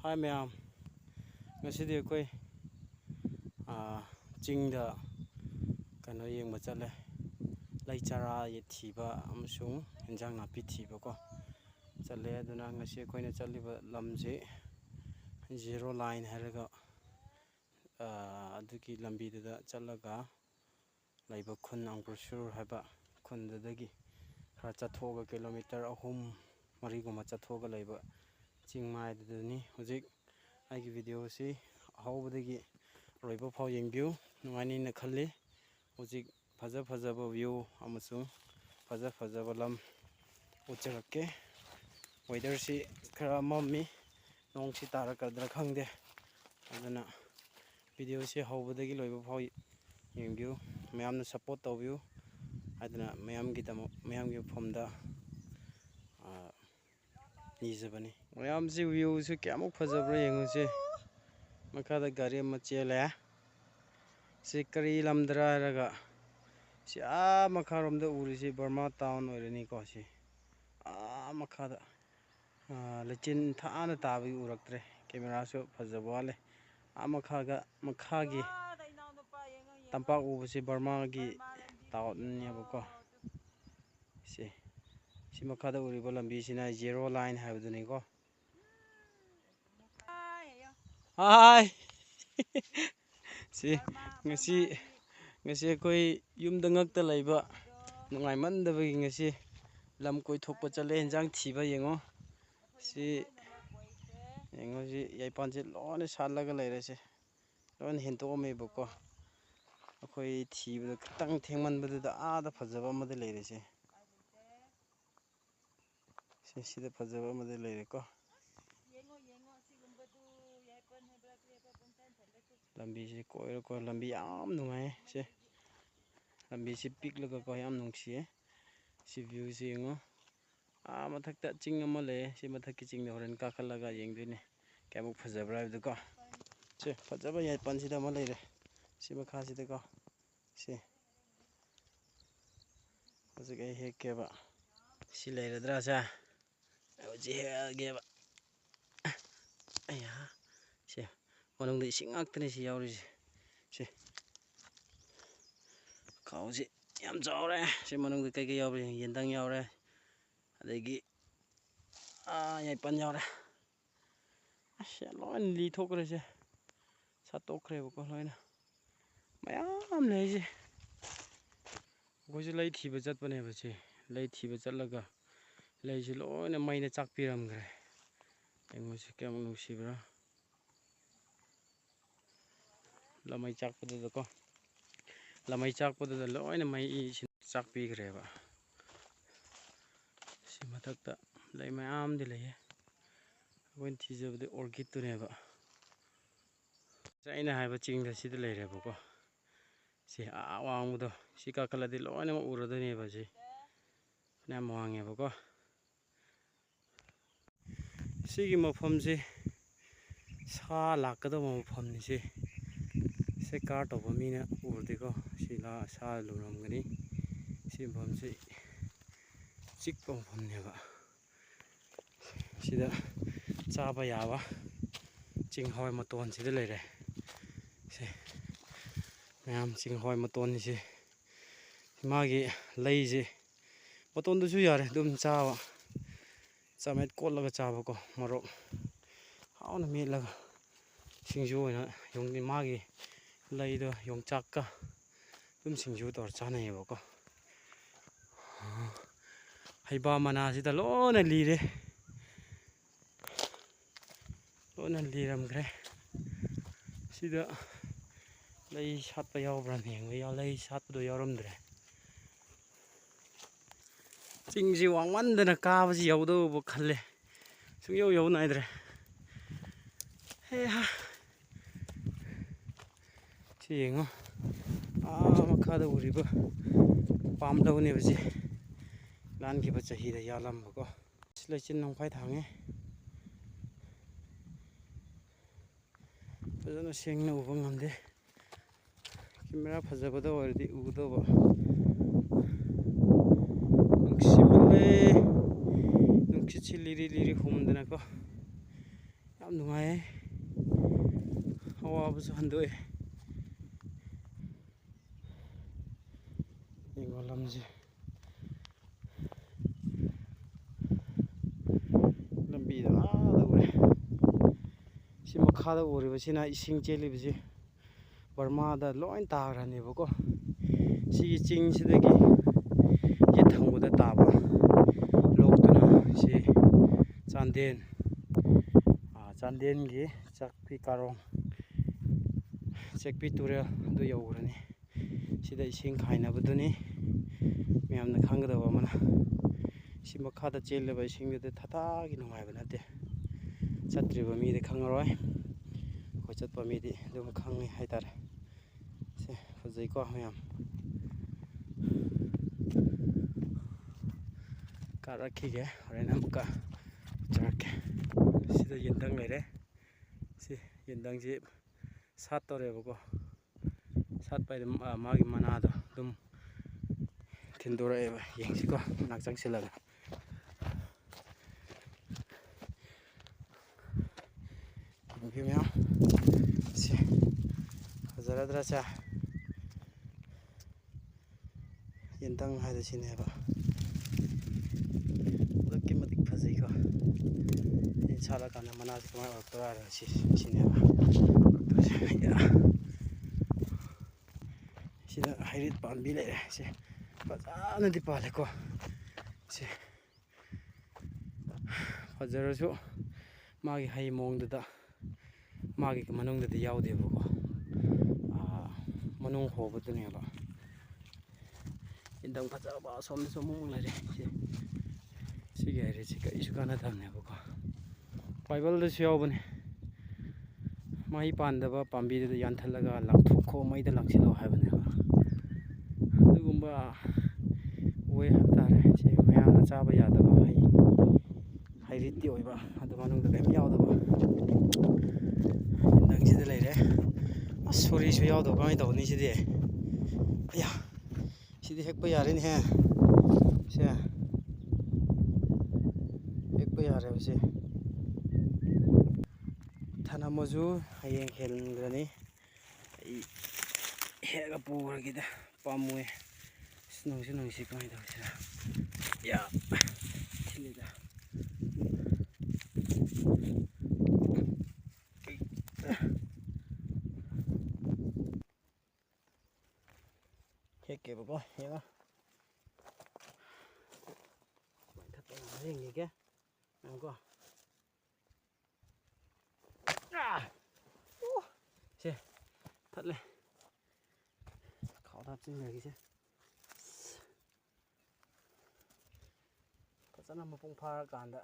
Hi ma'am. Ngasi koi chingda kano yengba chale lai chara ye thiba amsung enjang napi thiba ko chale aduna ngasi koina chaliba lamje zero line haraga aduki lambi da chalaga laiba khun angpursur haba khundadagi khara chathoga kilometer ahum mariguma chathoga laiba chingmai dani hojik aigi video si ahobadagi roiba phau yengbiu nungani na khalli hojik fajaba view amasung fajaba lam ucharakke weather si khara mammi nong si tarakadra khangde aduna video si ahobadagi loiba phau yengbiu mayamna support tawbiu aduna mayamgi phomda nizabani mayam si view si kyamuk fajabra yenguse makada gari ama chele si kari lamdra raga si makharomda urisi Burma town oirani ko si makada lechin thana tabi uraktre camera so fajabwale makhagi tampak ubasi Burma gi town yabako si makada uriba lambi sina zero line habduni ko hi si ngasi koi yumda ngakta laiba nungai mandabagi ngasi lam koi thokpa chale enjang thiba yengo si yaipanse lone salaga lairase lone hentomebuko akhoi thibada khitang thengmanbada aada fajaba amada lairase sida fajaba amada laireko lambi si koiro lambi yam nungai se lambi si piklaga ko yam nungsiye si view si yengo mathakta ching ama le si mathakki ching da horen kakhallaga yengdine kyamuk fajabra habduko se fajaba yaipan sida ama leire si makha sida ko si hojik ai hekkeba si leiradra sa hojik hegeba aya si manungda ising ngaktane si yaurisi si khausi yam chaure si manungda kai yaure yendang yaure adagi yaipan yaure asya loin li thokrase satokhreba ko loina mayam leise goji lai thiba chatpane bachi lai thiba chatlaga laisi loina maina chakpiramgre engosi kyam nungsibra lamai chakpada ko lamai chakpada loina mai chakpigreba si mathakta lai mayam de leye wen thijabde orchid tuneba aina haiba chingda sida leireba ko si awangbudo si kakhaladi loina uradoneba si nam wangeba ko sigi mafamsi sa lakadaba mafamni se car toba mina urdiko sila sa luramgani si mafamsi chikpa mafamneba sida chaba yaba chinghoi maton sida leire se mayam chinghoi maton si magi leise matondusu yare dum chaba chamet kollaga chaba ko marok hauna melaga singju oina yongni magi leido yongchakka dum singju tor chanayeba ko haiba mana sida lona lire lona liramgre sida lei satpa yaubra nengwe ya lei satpado yauramdre chingji wangmandana kabasi yaudauba khalle sungyaw yaw naidre heha si yengo makhada uriba pamdaune basi langiba chahida yalamba ko silachin nongphai thange fajana sengna uba ngamde camera fajabada oirdi udaba nungsi liri humdana ko ꯌꯥꯝ ꯅꯨꯡꯉꯥꯏꯌꯦ ꯑꯋꯥꯕꯁꯨ ꯍꯟꯗꯣꯛꯑꯦ ꯌꯦꯡꯉꯣ ꯂꯝꯁꯦ ꯂꯝꯕꯤꯗ ꯑꯥꯗ ꯎꯔꯦ ꯁꯤ ꯃꯈꯥꯗ ꯎꯔꯤꯕꯁꯤꯅ ꯏꯁꯤꯡ ꯆꯦꯜꯂꯤꯕꯁꯤ ꯕꯔꯃꯥꯗ ꯂꯣꯏ ꯇꯥꯈ꯭ꯔꯅꯦꯕꯀꯣ ꯁꯤꯒꯤ ꯆꯤꯡꯁꯤꯗꯒꯤ ꯌꯦꯠ ꯊꯪꯕꯗ ꯇꯥꯕ ꯂꯣꯛꯇꯨꯅ ꯁꯤ ꯆꯥꯟꯗꯦꯜꯒꯤ ꯆꯥꯛꯄꯤ ꯀꯥꯔꯣꯡ ꯆꯦꯛꯄꯤ ꯇꯨꯔꯦꯜ ꯑꯗꯨ ꯌꯧꯈ꯭ꯔꯅꯤ ꯁꯤꯗ ꯏꯁꯤꯡ ꯈꯥꯏꯅꯕꯗꯨꯅꯤ ꯃꯌꯥꯝꯅ ꯈꯪꯒꯗꯕ ꯑꯃꯅ ꯁꯤ ꯃꯈꯥꯗ ꯆꯦꯜꯂꯤꯕ ꯏꯁꯤꯡꯗꯨꯗꯤ ꯊꯊꯥꯒꯤ ꯅꯨꯡꯉꯥꯏꯕ ꯅꯠꯇꯦ ꯆꯠꯇ꯭ꯔꯤꯕ ꯃꯤꯗꯤ ꯈꯪꯉꯔꯣꯏ ꯑꯩꯈꯣꯏ ꯆꯠꯄ ꯃꯤꯗꯤ ꯑꯗꯨꯝ ꯈꯪꯉꯤ ꯍꯥꯏꯇꯥꯔꯦ ꯁꯦ ꯐꯖꯩꯀꯣ ꯃꯌꯥꯝ ꯀꯥꯔꯛꯈꯤꯒꯦ ꯍꯣꯔꯦꯟ ꯑꯃꯨꯛꯀ ꯆꯠꯔꯛꯀꯦ ꯁꯤꯗ ꯌꯦꯟꯗꯪ ꯂꯩꯔꯦ ꯁꯤ ꯌꯦꯟꯗꯪꯁꯤ ꯁꯥꯠꯇꯧꯔꯦꯕꯀꯣ ꯁꯥꯠꯄ ꯍꯥꯏꯗꯤ ꯃꯥꯒꯤ ꯃꯅꯥꯗꯣ ꯑꯗꯨꯝ ꯊꯤꯟꯗꯣꯔꯛꯑꯦꯕ ꯌꯦꯡꯁꯤꯀꯣ ꯃꯅꯥꯛ ꯆꯪꯁꯤꯜꯂꯒ ꯌꯦꯡꯕꯤꯌꯨ ꯃꯌꯥꯝ ꯁꯤ ꯐꯖꯔꯗ꯭ꯔꯥ ꯌꯦꯟꯗꯪ ꯍꯥꯏꯗꯣ ꯁꯤꯅꯦꯕ ꯑꯗꯨꯛꯀꯤ ꯃꯇꯤꯛ ꯐꯖꯩꯀꯣ ꯁꯥꯠꯂꯀꯥꯟꯗ ꯃꯅꯥꯁꯤ ꯀꯃꯥꯏꯅ ꯑꯣꯏꯔꯛꯇꯣꯏꯔ ꯍꯥꯏꯔꯒ ꯁꯤꯅꯦꯕ ꯁꯤꯗ ꯍꯩꯔꯤꯠ ꯄꯥꯝꯕꯤ ꯂꯩꯔꯦ ꯁꯤ ꯐꯖꯅꯗꯤ ꯄꯥꯜꯂꯦꯀꯣ ꯁꯤ ꯐꯖꯔꯁꯨ ꯃꯥꯒꯤ ꯍꯩ ꯃꯑꯣꯡꯗꯨꯗ ꯃꯥꯒꯤ ꯃꯅꯨꯡꯗꯗꯤ ꯌꯥꯎꯗꯦꯕꯀꯣ ꯃꯅꯨꯡ ꯍꯣꯕꯗꯨꯅꯦꯕ ꯌꯦꯟꯗꯪ ꯐꯖꯕ ꯑꯁꯣꯝꯗꯁꯨ ꯑꯃꯨꯛ ꯂꯩꯔꯦ ꯁꯤꯒꯤ ꯍꯩꯔꯤꯠꯁꯤ ꯀꯔꯤꯁꯨ ꯀꯥꯟꯅꯗꯕꯅꯦꯕꯀꯣ ꯕꯥꯏꯕꯜꯗꯁꯨ ꯌꯥꯎꯕꯅꯦ ꯃꯍꯩ ꯄꯥꯟꯗꯕ ꯄꯥꯝꯕꯤꯗꯨꯗ ꯌꯥꯟꯊꯠꯂꯒ ꯂꯪꯊꯣꯛꯈꯣ ꯃꯩꯗ ꯂꯪꯁꯤꯜꯂꯣ ꯍꯥꯏꯕꯅꯦꯕ ꯑꯗꯨꯒꯨꯝꯕ ꯑꯣꯏ ꯍꯥꯏꯕ ꯇꯥꯔꯦ ꯁꯤ ꯃꯌꯥꯝꯅ ꯆꯥꯕ ꯌꯥꯗꯕ ꯍꯩꯔꯤꯠꯇꯤ ꯑꯣꯏꯕ ꯑꯗꯨ ꯃꯅꯨꯡꯗ ꯀꯔꯤꯝ ꯌꯥꯎꯗꯕ ꯌꯦꯟꯗꯪꯁꯤꯗ ꯂꯩꯔꯦ ꯑꯁ ꯁꯣꯔꯤꯁꯨ ꯌꯥꯎꯗꯕ ꯀꯃꯥꯏꯅ ꯇꯧꯅꯤ ꯁꯤꯗꯤ ꯑꯌꯥ ꯁꯤꯗꯤ ꯍꯦꯛꯄ ꯌꯥꯔꯦꯅꯦꯍꯦ ꯁꯦ ꯍꯦꯛꯄ ꯌꯥꯔꯦꯕ ꯁꯤ ꯊꯅꯝꯃꯁꯨ ꯍꯌꯦꯡ ꯍꯦꯟꯈ꯭ꯔꯅꯤ ꯑꯩ ꯍꯦꯛꯑꯒ ꯄꯨꯈ꯭ꯔꯒꯦꯗ ꯄꯥꯝꯃꯨꯏ ꯅꯨꯡꯁꯤ ꯀꯃꯥꯏꯅ ꯇꯧꯁꯤꯔ ꯌꯥ ꯊꯤꯜꯂꯤꯗ ꯍꯦꯛꯀꯦꯕꯀꯣ ꯌꯦꯡꯉꯣ ꯌꯦꯡꯉꯤꯒꯦ ꯌꯦꯡꯉꯣꯀꯣ ꯁꯦ ꯊꯠꯂꯦ ꯈꯥꯎꯗ ꯍꯥꯞꯆꯤꯟꯈ꯭ꯔꯒꯦꯁꯦ ꯐꯖꯅ ꯃꯄꯨꯡ ꯐꯥꯔꯀꯥꯟꯗ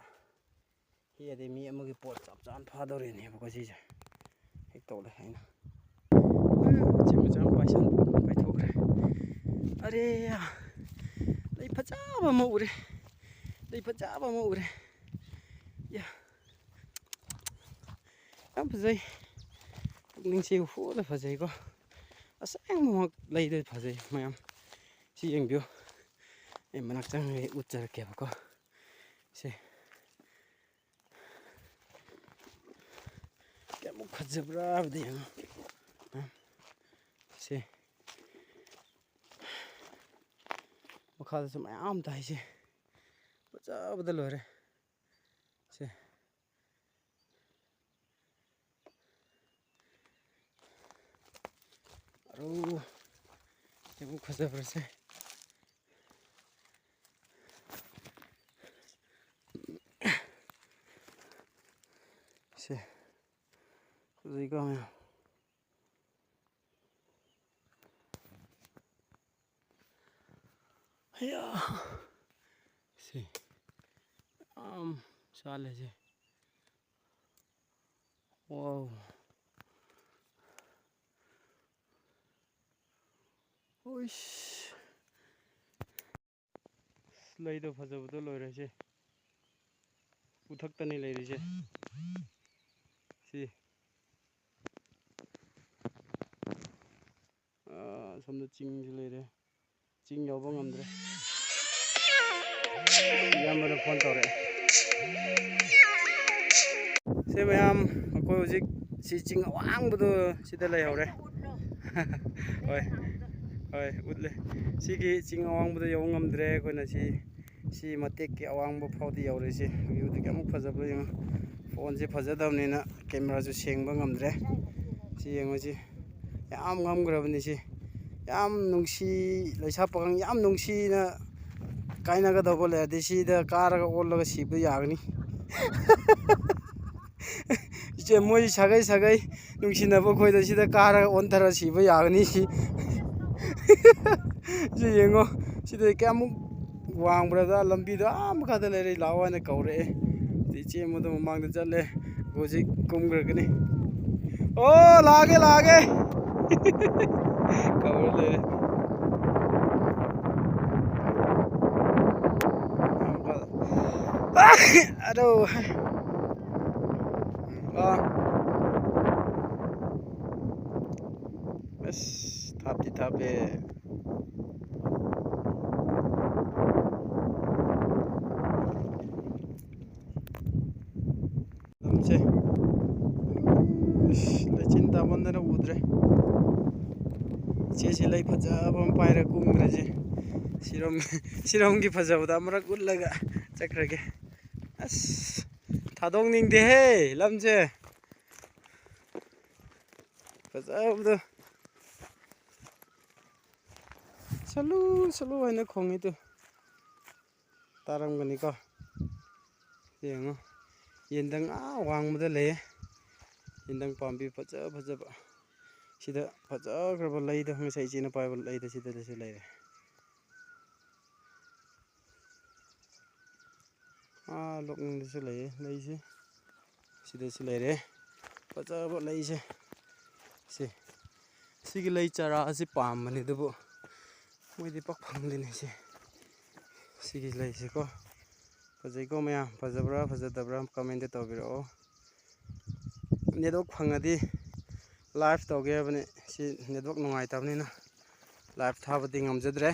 ꯍꯦꯛꯑꯗꯤ ꯃꯤ ꯑꯃꯒꯤ ꯄꯣꯠ ꯆꯞ ꯆꯥꯅ ꯐꯥꯗꯧꯔꯤꯅꯦꯕꯀꯣ ꯁꯤꯁꯦ ꯍꯦꯛ ꯇꯧꯔꯦ ꯑꯩꯅ ꯃꯆꯥ ꯄꯥꯏꯊꯣꯛꯈ꯭ꯔꯦ ꯑꯔꯦ ꯂꯩ ꯐꯖꯕ ꯑꯃ ꯎꯔꯦ ꯌꯥꯝ ꯐꯖꯩ ꯄꯨꯛꯅꯤꯡꯁꯤ ꯍꯨꯅ ꯐꯖꯩꯀꯣ ꯑꯁꯦꯡꯕꯃꯛ ꯂꯩꯗ ꯐꯖꯩ ꯃꯌꯥꯝ ꯁꯤ ꯌꯦꯡꯕꯤꯌꯨ ꯑꯩ ꯃꯅꯥꯛ ꯆꯪꯉꯒ ꯎꯠꯆꯔꯛꯀꯦꯕꯀꯣ ꯁꯦ ꯀꯌꯥꯃꯨꯛ ꯐꯖꯕ꯭ꯔꯥ ꯍꯥꯏꯕꯗꯤ ꯌꯦꯡꯉꯣ ꯁꯦ ꯃꯈꯥꯗꯁꯨ ꯃꯌꯥꯝ ꯇꯥꯏꯁꯦ ꯐꯖꯕꯗ ꯂꯣꯏꯔꯦ ꯁꯦ ꯀꯌꯥꯃꯨꯛ ꯐꯖꯕ꯭ꯔꯁꯦ ꯁꯦ ꯐꯖꯩꯀꯣ ꯃꯌꯥꯝ ꯁꯤ ꯌꯥꯝ ꯆꯥꯜꯂꯦꯁꯦ ꯋꯥꯎ ꯑꯣꯏꯁ ꯂꯩꯗꯣ ꯐꯖꯕꯗꯣ ꯂꯣꯏꯔꯦꯁꯦ ꯎꯊꯛꯇꯅꯤ ꯂꯩꯔꯤꯁꯦ ꯁꯤ ꯁꯣꯝꯗ ꯆꯤꯡꯁꯨ ꯂꯩꯔꯦ ꯆꯤꯡ ꯌꯧꯕ ꯉꯝꯗ꯭ꯔꯦ ꯏꯌꯥꯝꯕꯅ ꯐꯣꯟ ꯇꯧꯔꯛꯑꯦ ꯁꯤ ꯃꯌꯥꯝ ꯑꯩꯈꯣꯏ ꯍꯧꯖꯤꯛ ꯁꯤ ꯆꯤꯡ ꯑꯋꯥꯡꯕꯗꯣ ꯁꯤꯗ ꯂꯩꯍꯧꯔꯦ ꯍꯣꯏ ꯍꯣꯏ ꯎꯠꯂꯦ ꯁꯤꯒꯤ ꯆꯤꯡ ꯑꯋꯥꯡꯕꯗ ꯌꯧꯕ ꯉꯝꯗ꯭ꯔꯦ ꯑꯩꯈꯣꯏꯅ ꯁꯤ ꯃꯇꯦꯛꯀꯤ ꯑꯋꯥꯡꯕ ꯐꯥꯎꯗꯤ ꯌꯧꯔꯤꯁꯤ ꯚ꯭ꯌꯨꯗꯤ ꯀꯌꯥꯃꯨꯛ ꯐꯖꯕ ꯌꯦꯡꯉꯣ ꯐꯣꯟꯁꯦ ꯐꯖꯗꯕꯅꯤꯅ ꯀꯦꯃꯦꯔꯥꯁꯨ ꯁꯦꯡꯕ ꯉꯝꯗ꯭ꯔꯦ ꯁꯤ ꯌꯦꯡꯉꯣ ꯌꯥꯝ ꯉꯝꯈ꯭ꯔꯕꯅꯤ ꯁꯤ ꯌꯥꯝ ꯅꯨꯡꯁꯤ ꯂꯩꯁꯥ ꯄꯥꯈꯪ ꯌꯥꯝ ꯅꯨꯡꯁꯤꯅ ꯀꯥꯏꯅꯒꯗꯧꯕ ꯂꯩꯔꯗꯤ ꯁꯤꯗ ꯀꯥꯔꯒ ꯑꯣꯜꯂꯒ ꯁꯤꯕ ꯌꯥꯒꯅꯤ ꯏꯆꯦ ꯃꯣꯏ ꯁꯥꯒꯩ ꯅꯨꯡꯁꯤꯅꯕ ꯈꯣꯏꯗ ꯁꯤꯗ ꯀꯥꯔꯒ ꯑꯣꯟꯊꯔ ꯁꯤꯕ ꯌꯥꯒꯅꯤ ꯁꯤ ꯌꯦꯡꯉꯣ ꯁꯤꯗ ꯀꯌꯥꯃꯨꯛ ꯋꯥꯡꯕ꯭ꯔꯗ ꯂꯝꯕꯤꯗ ꯑꯥ ꯃꯈꯥꯗ ꯂꯩꯔꯦ ꯂꯥꯛꯑꯣ ꯍꯥꯏꯅ ꯀꯧꯔꯛꯑꯦ ꯏꯆꯦ ꯑꯃꯗ ꯃꯃꯥꯡꯗ ꯆꯠꯂꯦ ꯍꯧꯖꯤꯛ ꯀꯨꯝꯈ꯭ꯔꯒꯅꯤ ꯑꯣ ꯂꯥꯛꯑꯒꯦ ꯀꯧꯔ ꯂꯩꯔꯦ ꯑꯗꯣ ꯑꯁ ꯊꯥꯞꯇꯤ ꯊꯥꯞꯄꯦ ꯂꯝꯁꯦ ꯂꯩꯆꯤꯟ ꯇꯥꯃꯟꯗꯅ ꯎꯗ꯭ꯔꯦ ꯏꯆꯦꯁꯤ ꯂꯩ ꯐꯖꯕ ꯑꯃ ꯄꯥꯏꯔ ꯀꯨꯝꯈ꯭ꯔꯁꯤ ꯁꯤꯔꯣꯝꯒꯤ ꯐꯖꯕꯗ ꯑꯃꯔꯛ ꯎꯠꯂꯒ ꯆꯠꯈ꯭ꯔꯒꯦ ꯑꯁ ꯊꯥꯗꯣꯛꯅꯤꯡꯗꯦꯍꯦ ꯂꯝꯁꯦ ꯐꯖꯕꯗꯣ ꯁꯂꯨ ꯍꯥꯏꯅ ꯈꯣꯡꯉꯤꯗꯨ ꯇꯥꯔꯝꯒꯅꯤꯀꯣ ꯌꯦꯡꯉꯣ ꯌꯦꯟꯗꯪ ꯋꯥꯡꯕꯗ ꯂꯩꯌꯦ ꯌꯦꯟꯗꯪ ꯄꯥꯝꯕꯤ ꯐꯖꯕ ꯁꯤꯗ ꯐꯖꯈ꯭ꯔꯕ ꯂꯩꯗꯣ ꯉꯁꯥꯏ ꯏꯆꯦꯅ ꯄꯥꯏꯕ ꯂꯩꯗꯣ ꯁꯤꯗꯁꯨ ꯂꯩꯔꯦ ꯂꯣꯛꯅꯨꯡꯗꯁꯨ ꯂꯩꯌꯦ ꯂꯩꯁꯦ ꯁꯤꯗꯁꯨ ꯂꯩꯔꯦ ꯐꯖꯕ ꯂꯩꯁꯦ ꯁꯤꯒꯤ ꯂꯩ ꯆꯥꯔꯥ ꯑꯁꯤ ꯄꯥꯝꯕꯅꯤ ꯑꯗꯨꯕꯨ ꯃꯣꯏꯗꯤ ꯄꯥꯛ ꯐꯪꯗꯦꯅꯦ ꯁꯤꯒꯤ ꯂꯩꯁꯦꯀꯣ ꯐꯖꯩꯀꯣ ꯃꯌꯥꯝ ꯐꯖꯕ꯭ꯔꯥ ꯐꯖꯗꯕ꯭ꯔꯥ ꯀꯃꯦꯟꯇ ꯇꯧꯕꯤꯔꯛꯑꯣ ꯅꯦꯠꯋꯥꯛ ꯐꯪꯉꯗꯤ ꯂꯥꯏꯚ ꯇꯧꯒꯦ ꯍꯥꯏꯕꯅꯤ ꯁꯤ ꯅꯦꯠꯋꯥꯛ ꯅꯨꯡꯉꯥꯏꯇꯕꯅꯤꯅ ꯂꯥꯏꯚ ꯊꯥꯕꯗꯤ ꯉꯝꯖꯗ꯭ꯔꯦ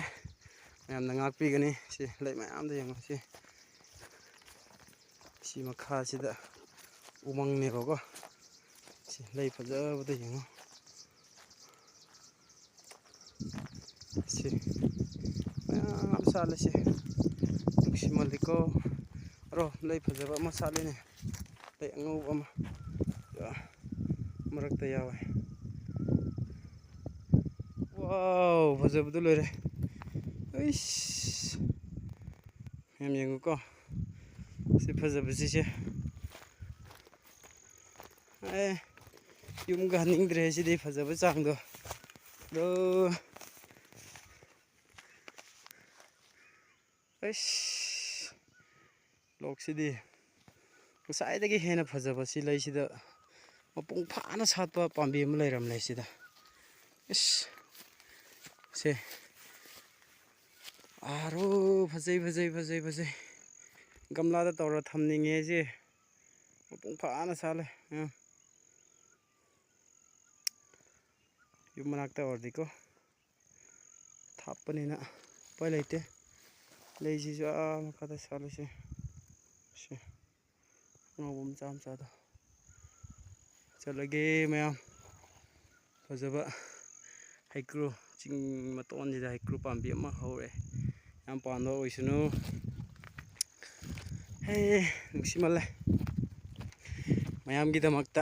ꯃꯌꯥꯝꯅ ꯉꯥꯛꯄꯤꯒꯅꯤ ꯁꯤ ꯂꯩ ꯃꯌꯥꯝꯗ ꯌꯦꯡꯉꯣ ꯁꯤ ꯃꯈꯥꯁꯤꯗ ꯎꯃꯪꯅꯦꯕꯀꯣ ꯁꯤ ꯂꯩ ꯐꯖꯕꯗ ꯌꯦꯡꯉꯣ ꯁꯤ ꯃꯌꯥꯝ ꯁꯥꯠꯂꯤꯁꯦ ꯅꯨꯡꯁꯤꯃꯜꯂꯤꯀꯣ ꯑꯔꯣ ꯂꯩ ꯐꯖꯕ ꯑꯃ ꯁꯥꯠꯂꯤꯅꯦ ꯂꯩ ꯑꯉꯧꯕ ꯑꯃ ꯃꯔꯛꯇ ꯌꯥꯎꯋꯦ ꯋꯥꯎ ꯐꯖꯕꯗꯨ ꯂꯣꯏꯔꯦ ꯑꯩꯁ ꯃꯌꯥꯝ ꯌꯦꯡꯉꯨꯀꯣ ꯁꯤ ꯐꯖꯕꯁꯤꯁꯦ ꯌꯨꯝꯒ ꯍꯟꯅꯤꯡꯗ꯭ꯔꯦ ꯁꯤꯗꯤ ꯐꯖꯕ ꯆꯥꯡꯗꯣ ꯑꯗꯣ ꯑꯩꯁ ꯂꯣꯛꯁꯤꯗꯤ ꯉꯁꯥꯏꯗꯒꯤ ꯍꯦꯟꯅ ꯐꯖꯕ ꯁꯤ ꯂꯩꯁꯤꯗ ꯃꯄꯨꯡ ꯐꯥꯅ ꯁꯥꯠꯄ ꯄꯥꯝꯕꯤ ꯑꯃ ꯂꯩꯔꯝꯂꯦ ꯁꯤꯗ ꯏꯁ ꯐꯖꯩ ꯒꯝꯂꯥꯗ ꯇꯧꯔ ꯊꯝꯅꯤꯡꯉꯦ ꯁꯤ ꯃꯄꯨꯡ ꯐꯥꯅ ꯁꯥꯠꯂꯦ ꯌꯨꯝ ꯃꯅꯥꯛꯇ ꯑꯣꯏꯔꯗꯤꯀꯣ ꯊꯥꯞꯄꯅꯤꯅ ꯎꯄꯥꯏ ꯂꯩꯇꯦ ꯂꯩꯁꯤꯁꯨ ꯃꯈꯥꯗ ꯁꯥꯠꯂꯤꯁꯦ ꯑꯉꯧꯕ ꯃꯆꯥꯗꯣ ꯆꯠꯂꯒꯦ ꯃꯌꯥꯝ ꯐꯖꯕ ꯍꯩꯀ꯭ꯔꯨ ꯆꯤꯡ ꯃꯇꯣꯟꯁꯤꯗ ꯍꯩꯀ꯭ꯔꯨ ꯄꯥꯝꯕꯤ ꯑꯃ ꯍꯧꯔꯦ ꯌꯥꯝ ꯄꯥꯟꯕ ꯑꯣꯏꯁꯅꯨ ꯅꯨꯡꯁꯤꯃꯜꯂꯦ ꯃꯌꯥꯝꯒꯤꯗꯃꯛꯇ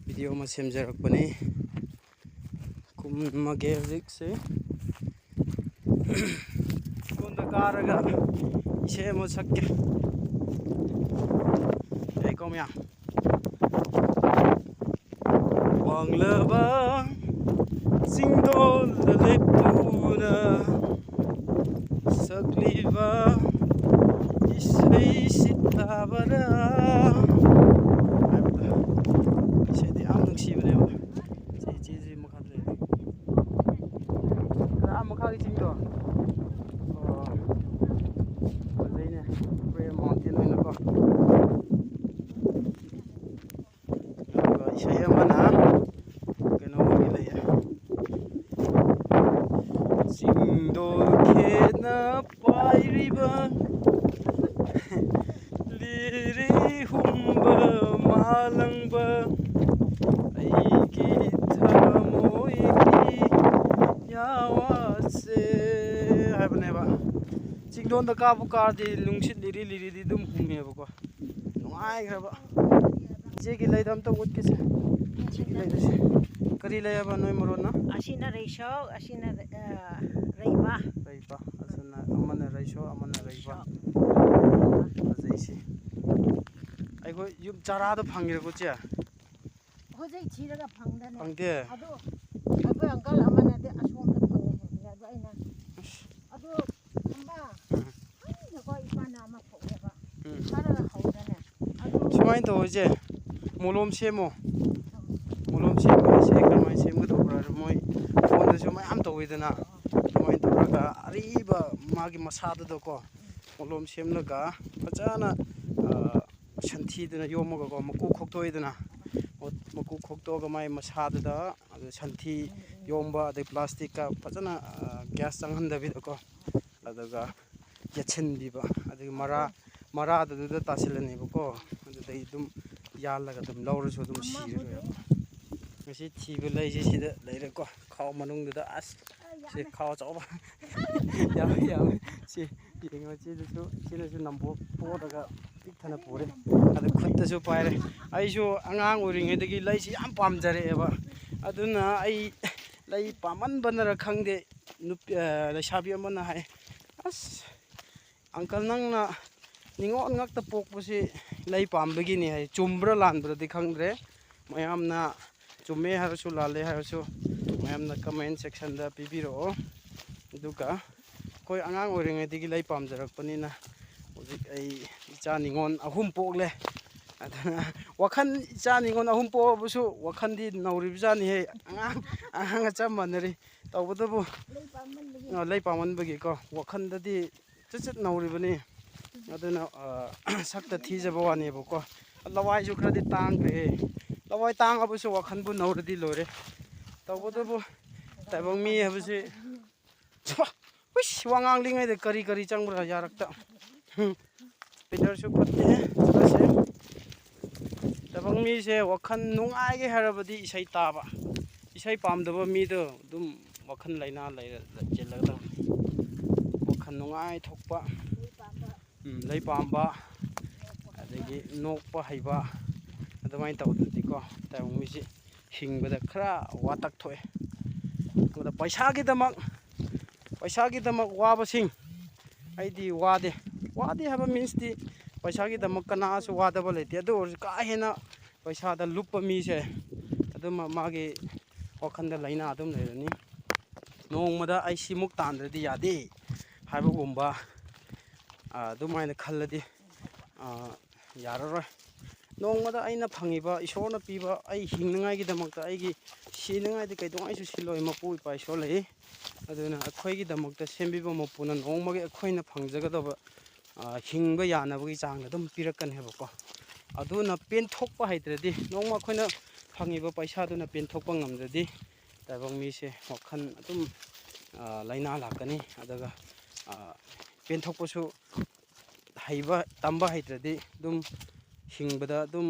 ꯚꯤꯗꯤꯑꯣ ꯑꯃ ꯁꯦꯝꯖꯔꯛꯄꯅꯤ ꯀꯨꯝꯃꯒꯦ ꯍꯧꯖꯤꯛꯁꯦ ꯁꯣꯝꯗ ꯀꯥꯔꯒ ꯏꯁꯩ ꯑꯃ ꯁꯛꯀꯦ ꯌꯥꯏꯀꯣ ꯃꯌꯥꯝ ꯋꯥꯡꯂꯕ ꯆꯤꯡꯗꯣꯟꯗ ꯂꯦꯞꯇꯨꯅ ꯁꯛꯂꯤꯕ ꯏꯁꯩꯁꯤ ꯇꯥꯕꯔꯥ ꯍꯥꯏꯕꯗꯣ ꯏꯁꯩꯗꯤ ꯌꯥꯝ ꯅꯨꯡꯁꯤꯕꯅꯦꯕ ꯏꯆꯦꯁꯤ ꯃꯈꯥꯗ ꯂꯩꯔꯦ ꯃꯈꯥꯒꯤ ꯆꯤꯡꯗꯣ ꯐꯖꯩꯅꯦ ꯄ꯭ꯔꯦꯝ ꯃꯥꯎꯟꯇꯦꯟ ꯑꯣꯏꯅꯀꯣ ꯑꯗꯨꯒ ꯏꯁꯩ ꯑꯃꯅ ꯀꯩꯅꯣꯒꯤ ꯂꯩꯌꯦ ꯆꯤꯡꯗꯣꯜ ꯈꯦꯠꯅ ꯄꯥꯏꯔꯤꯕ ꯂꯪꯕ ꯑꯩꯒꯤ ꯊꯃꯣꯏꯒꯤ ꯌꯥꯋꯥꯁꯦ ꯍꯥꯏꯕꯅꯦꯕ ꯆꯤꯡꯗꯣꯟꯗ ꯀꯥꯕꯨ ꯀꯥꯔꯗꯤ ꯅꯨꯡꯁꯤꯠ ꯂꯤꯔꯤ ꯂꯤꯔꯤꯗꯤ ꯑꯗꯨꯝ ꯍꯨꯝꯃꯦꯕꯀꯣ ꯅꯨꯡꯉꯥꯏꯈ꯭ꯔꯕ ꯏꯆꯦꯒꯤ ꯂꯩꯗ ꯑꯝꯇ ꯎꯠꯀꯦꯁꯦ ꯏꯆꯦꯒꯤ ꯂꯩꯗꯁꯦ ꯀꯔꯤ ꯂꯩꯌꯦꯕ ꯅꯣꯏ ꯃꯔꯣꯟꯅ ꯑꯁꯤꯅ ꯔꯩꯁꯧ ꯑꯁꯤꯅ ꯔꯩꯕ ꯔꯩꯕ ꯑꯁꯤꯅ ꯑꯃꯅ ꯔꯩꯁꯣ ꯑꯃꯅ ꯔꯩꯕ ꯐꯖꯩꯁꯤ ꯑꯩꯈꯣꯏ ꯌꯨꯝ ꯆꯥꯔꯥꯗꯣ ꯐꯪꯉꯤꯔꯀꯣ ꯆꯦ ꯍꯧꯖꯤꯛ ꯊꯤꯔꯒ ꯐꯪꯗꯅꯦ ꯐꯪꯗꯦ ꯑꯗꯣ ꯑꯩꯈꯣꯏ ꯑꯪꯀꯜ ꯑꯃꯅꯗꯤ ꯑꯁꯣꯝꯗ ꯐꯪꯉꯦ ꯍꯥꯏꯕꯅꯦ ꯑꯗꯣ ꯑꯩꯅ ꯑꯗꯣ ꯊꯝꯕ ꯍꯩꯅꯀꯣ ꯏꯄꯥꯅ ꯑꯃ ꯊꯣꯛꯑꯦꯕ ꯈꯔꯒ ꯍꯧꯗꯅꯦ ꯑꯗꯣ ꯁꯨꯃꯥꯏꯅ ꯇꯧꯔꯤꯁꯦ ꯃꯣꯂꯣꯝ ꯁꯦꯝꯃꯣ ꯃꯣꯂꯣꯝ ꯁꯦꯝꯕ ꯍꯥꯏꯁꯦ ꯀꯃꯥꯏꯅ ꯁꯦꯝꯒꯗꯧꯕ꯭ꯔꯥ ꯃꯣꯏ ꯐꯣꯟꯗꯁꯨ ꯃꯌꯥꯝ ꯇꯧꯋꯤꯗꯅ ꯑꯗꯨꯃꯥꯏꯅ ꯇꯧꯔꯒ ꯑꯔꯤꯕ ꯃꯥꯒꯤ ꯃꯁꯥꯗꯨꯗꯀꯣ ꯃꯣꯂꯣꯝ ꯁꯦꯝꯂꯒ ꯐꯖꯅ ꯁꯟꯊꯤꯗꯨꯅ ꯌꯣꯝꯃꯒꯀꯣ ꯃꯀꯨ ꯈꯣꯛꯇꯣꯛꯏꯗꯅ ꯃꯀꯨ ꯈꯣꯛꯇꯣꯛꯑꯒ ꯃꯥꯒꯤ ꯃꯁꯥꯗꯨꯗ ꯑꯗꯨ ꯁꯟꯊꯤ ꯌꯣꯝꯕ ꯑꯗꯩ ꯄ꯭ꯂꯥꯁꯇꯤꯛꯀ ꯐꯖꯅ ꯒ꯭ꯌꯥꯁ ꯆꯪꯍꯟꯗꯕꯤꯗꯀꯣ ꯑꯗꯨꯒ ꯌꯦꯠꯁꯤꯟꯕꯤꯕ ꯑꯗꯨꯒꯤ ꯃꯔꯥꯗꯨꯗ ꯇꯥꯁꯤꯜꯂꯅꯦꯕꯀꯣ ꯑꯗꯨꯗꯩ ꯑꯗꯨꯝ ꯌꯥꯜꯂꯒ ꯑꯗꯨꯝ ꯂꯧꯔꯁꯨ ꯑꯗꯨꯝ ꯁꯤꯔꯔꯣꯏꯕ ꯉꯁꯤ ꯊꯤꯕ ꯂꯩꯁꯦ ꯁꯤꯗ ꯂꯩꯔꯦꯀꯣ ꯈꯥꯎ ꯃꯅꯨꯡꯗꯨꯗ ꯑꯁ ꯁꯤ ꯈꯥꯎ ꯑꯆꯧꯕ ꯌꯥꯝꯃꯦ ꯁꯤ ꯌꯦꯡꯉꯣ ꯁꯤꯅꯁꯨ ꯅꯝꯕꯣ ꯄꯣꯔꯒ ꯄꯤꯛꯊꯅ ꯄꯨꯔꯦ ꯑꯗꯨ ꯈꯨꯠꯇꯁꯨ ꯄꯥꯏꯔꯦ ꯑꯩꯁꯨ ꯑꯉꯥꯡ ꯑꯣꯏꯔꯤꯉꯩꯗꯒꯤ ꯂꯩꯁꯤ ꯌꯥꯝ ꯄꯥꯝꯖꯔꯛꯑꯦꯕ ꯑꯗꯨꯅ ꯑꯩ ꯂꯩ ꯄꯥꯝꯃꯟꯕꯅꯔ ꯈꯪꯗꯦ ꯂꯩꯁꯥꯕꯤ ꯑꯃꯅ ꯍꯥꯏ ꯑꯁ ꯑꯪꯀꯜ ꯅꯪꯅ ꯅꯤꯉꯣꯜ ꯉꯛꯇ ꯄꯣꯛꯄꯁꯤ ꯂꯩ ꯄꯥꯝꯕꯒꯤꯅꯤ ꯍꯥꯏ ꯆꯨꯝꯕ꯭ꯔꯥ ꯂꯥꯟꯕ꯭ꯔꯗꯤ ꯈꯪꯗ꯭ꯔꯦ ꯃꯌꯥꯝꯅ ꯆꯨꯝꯃꯦ ꯍꯥꯏꯔꯁꯨ ꯂꯥꯜꯂꯦ ꯍꯥꯏꯔꯁꯨ ꯃꯌꯥꯝꯅ ꯀꯃꯦꯟ ꯁꯦꯛꯁꯟꯗ ꯄꯤꯕꯤꯔꯛꯑꯣ ꯑꯗꯨꯒ ꯑꯩꯈꯣꯏ ꯑꯉꯥꯡ ꯑꯣꯏꯔꯤꯉꯩꯗꯒꯤ ꯂꯩ ꯄꯥꯝꯖꯔꯛꯄꯅꯤꯅ ꯍꯧꯖꯤꯛ ꯑꯩ ꯏꯆꯥ ꯅꯤꯉꯣꯜ 3 ꯄꯣꯛꯂꯦ ꯑꯗꯨꯅ ꯋꯥꯈꯜ ꯏꯆꯥ ꯅꯤꯉꯣꯜ 3 ꯄꯣꯛꯑꯕꯁꯨ ꯋꯥꯈꯜꯗꯤ ꯅꯧꯔꯤꯕꯖꯥꯠꯅꯤꯍꯦ ꯑꯉꯥꯡꯒ ꯆꯞ ꯃꯥꯟꯅꯔꯤ ꯇꯧꯕꯇꯕꯨ ꯂꯩ ꯄꯥꯝꯃꯟꯕꯒꯤꯀꯣ ꯋꯥꯈꯜꯗꯗꯤ ꯆꯤꯠ ꯅꯧꯔꯤꯕꯅꯤ ꯑꯗꯨꯅ ꯁꯛꯇ ꯊꯤꯖꯕ ꯋꯥꯅꯦꯕꯀꯣ ꯂꯋꯥꯏꯁꯨ ꯈꯔꯗꯤ ꯇꯥꯡꯈ꯭ꯔꯦ ꯂꯋꯥꯏ ꯇꯥꯡꯉꯕꯁꯨ ꯋꯥꯈꯜꯕꯨ ꯅꯧꯔꯗꯤ ꯂꯣꯏꯔꯦ ꯇꯧꯕꯇꯕꯨ ꯇꯥꯏꯕꯪ ꯃꯤ ꯍꯥꯏꯕꯁꯤ ꯋꯥ ꯉꯥꯡꯂꯤꯉꯩꯗ ꯀꯔꯤ ꯆꯪꯕ꯭ꯔꯥ ꯌꯥꯔꯛꯇ ꯄꯤꯇꯔꯁꯨ ꯐꯠꯇꯦ ꯆꯠꯂꯁꯦ ꯇꯥꯏꯕꯪ ꯃꯤꯁꯦ ꯋꯥꯈꯜ ꯅꯨꯡꯉꯥꯏꯒꯦ ꯍꯥꯏꯔꯕꯗꯤ ꯏꯁꯩ ꯇꯥꯕ ꯏꯁꯩ ꯄꯥꯝꯗꯕ ꯃꯤꯗꯣ ꯑꯗꯨꯝ ꯋꯥꯈꯜ ꯂꯩꯅꯥ ꯂꯩꯔ ꯆꯤꯜꯂꯒꯗꯕꯅꯤ ꯋꯥꯈꯜ ꯅꯨꯡꯉꯥꯏꯊꯣꯛꯄ ꯂꯩ ꯄꯥꯝꯕ ꯑꯗꯒꯤ ꯅꯣꯛꯄ ꯍꯩꯕ ꯑꯗꯨꯃꯥꯏꯅ ꯇꯧꯗ꯭ꯔꯗꯤꯀꯣ ꯇꯥꯏꯕꯪ ꯃꯤꯁꯤ ꯍꯤꯡꯕꯗ ꯈꯔ ꯋꯥꯇꯛ ꯊꯣꯛꯑꯦ ꯑꯗꯨꯗ ꯄꯩꯁꯥꯒꯤꯗꯃꯛ ꯋꯥꯕꯁꯤꯡ ꯑꯩꯗꯤ ꯋꯥꯗꯦ ꯍꯥꯏꯕ ꯃꯤꯟꯁꯇꯤ ꯄꯩꯁꯥꯒꯤꯗꯃꯛ ꯀꯅꯥꯁꯨ ꯋꯥꯗꯕ ꯂꯩꯇꯦ ꯑꯗꯨ ꯑꯣꯏꯔꯁꯨ ꯀꯥ ꯍꯦꯟꯅ ꯄꯩꯁꯥꯗ ꯂꯨꯞꯄ ꯃꯤꯁꯦ ꯑꯗꯨꯝ ꯃꯥꯒꯤ ꯋꯥꯈꯜꯗ ꯂꯩꯅꯥ ꯑꯗꯨꯝ ꯂꯩꯔꯅꯤ ꯅꯣꯡꯃꯗ ꯑꯩ ꯁꯤꯃꯨꯛ ꯇꯥꯟꯗ꯭ꯔꯗꯤ ꯌꯥꯗꯦ ꯍꯥꯏꯕꯒꯨꯝꯕ ꯑꯗꯨꯃꯥꯏꯅ ꯈꯜꯂꯗꯤ ꯌꯥꯔꯔꯣꯏ ꯅꯣꯡꯃꯗ ꯑꯩꯅ ꯐꯪꯉꯤꯕ ꯏꯁꯣꯔꯅ ꯄꯤꯕ ꯑꯩ ꯍꯤꯡꯅꯉꯥꯏꯒꯤꯗꯃꯛꯇ ꯑꯩꯒꯤ ꯁꯤꯅꯉꯥꯏꯗꯤ ꯀꯩꯗꯧꯉꯩꯁꯨ ꯁꯤꯜꯂꯣꯏ ꯃꯄꯨ ꯏꯄꯥ ꯏꯁꯣꯔ ꯂꯩ ꯑꯗꯨꯅ ꯑꯩꯈꯣꯏꯒꯤꯗꯃꯛꯇ ꯁꯦꯝꯕꯤꯕ ꯃꯄꯨꯅ ꯅꯣꯡꯃꯒꯤ ꯑꯩꯈꯣꯏꯅ ꯐꯪꯖꯒꯗꯕ ꯍꯤꯡꯕ ꯌꯥꯅꯕꯒꯤ ꯆꯥꯡꯗ ꯑꯗꯨꯝ ꯄꯤꯔꯛꯀꯅꯦꯕꯀꯣ ꯑꯗꯨꯅ ꯄꯦꯟꯊꯣꯛꯄ ꯍꯩꯇ꯭ꯔꯗꯤ ꯅꯣꯡꯃ ꯑꯩꯈꯣꯏꯅ ꯐꯪꯉꯤꯕ ꯄꯩꯁꯥꯗꯨꯅ ꯄꯦꯟꯊꯣꯛꯄ ꯉꯝꯗ꯭ꯔꯗꯤ ꯇꯥꯏꯕꯪ ꯃꯤꯁꯦ ꯋꯥꯈꯜ ꯑꯗꯨꯝ ꯂꯩꯅꯥ ꯂꯥꯛꯀꯅꯤ ꯑꯗꯨꯒ ꯄꯦꯟꯊꯣꯛꯄꯁꯨ ꯇꯝꯕ ꯍꯩꯇ꯭ꯔꯗꯤ ꯑꯗꯨꯝ ꯍꯤꯡꯕꯗ ꯑꯗꯨꯝ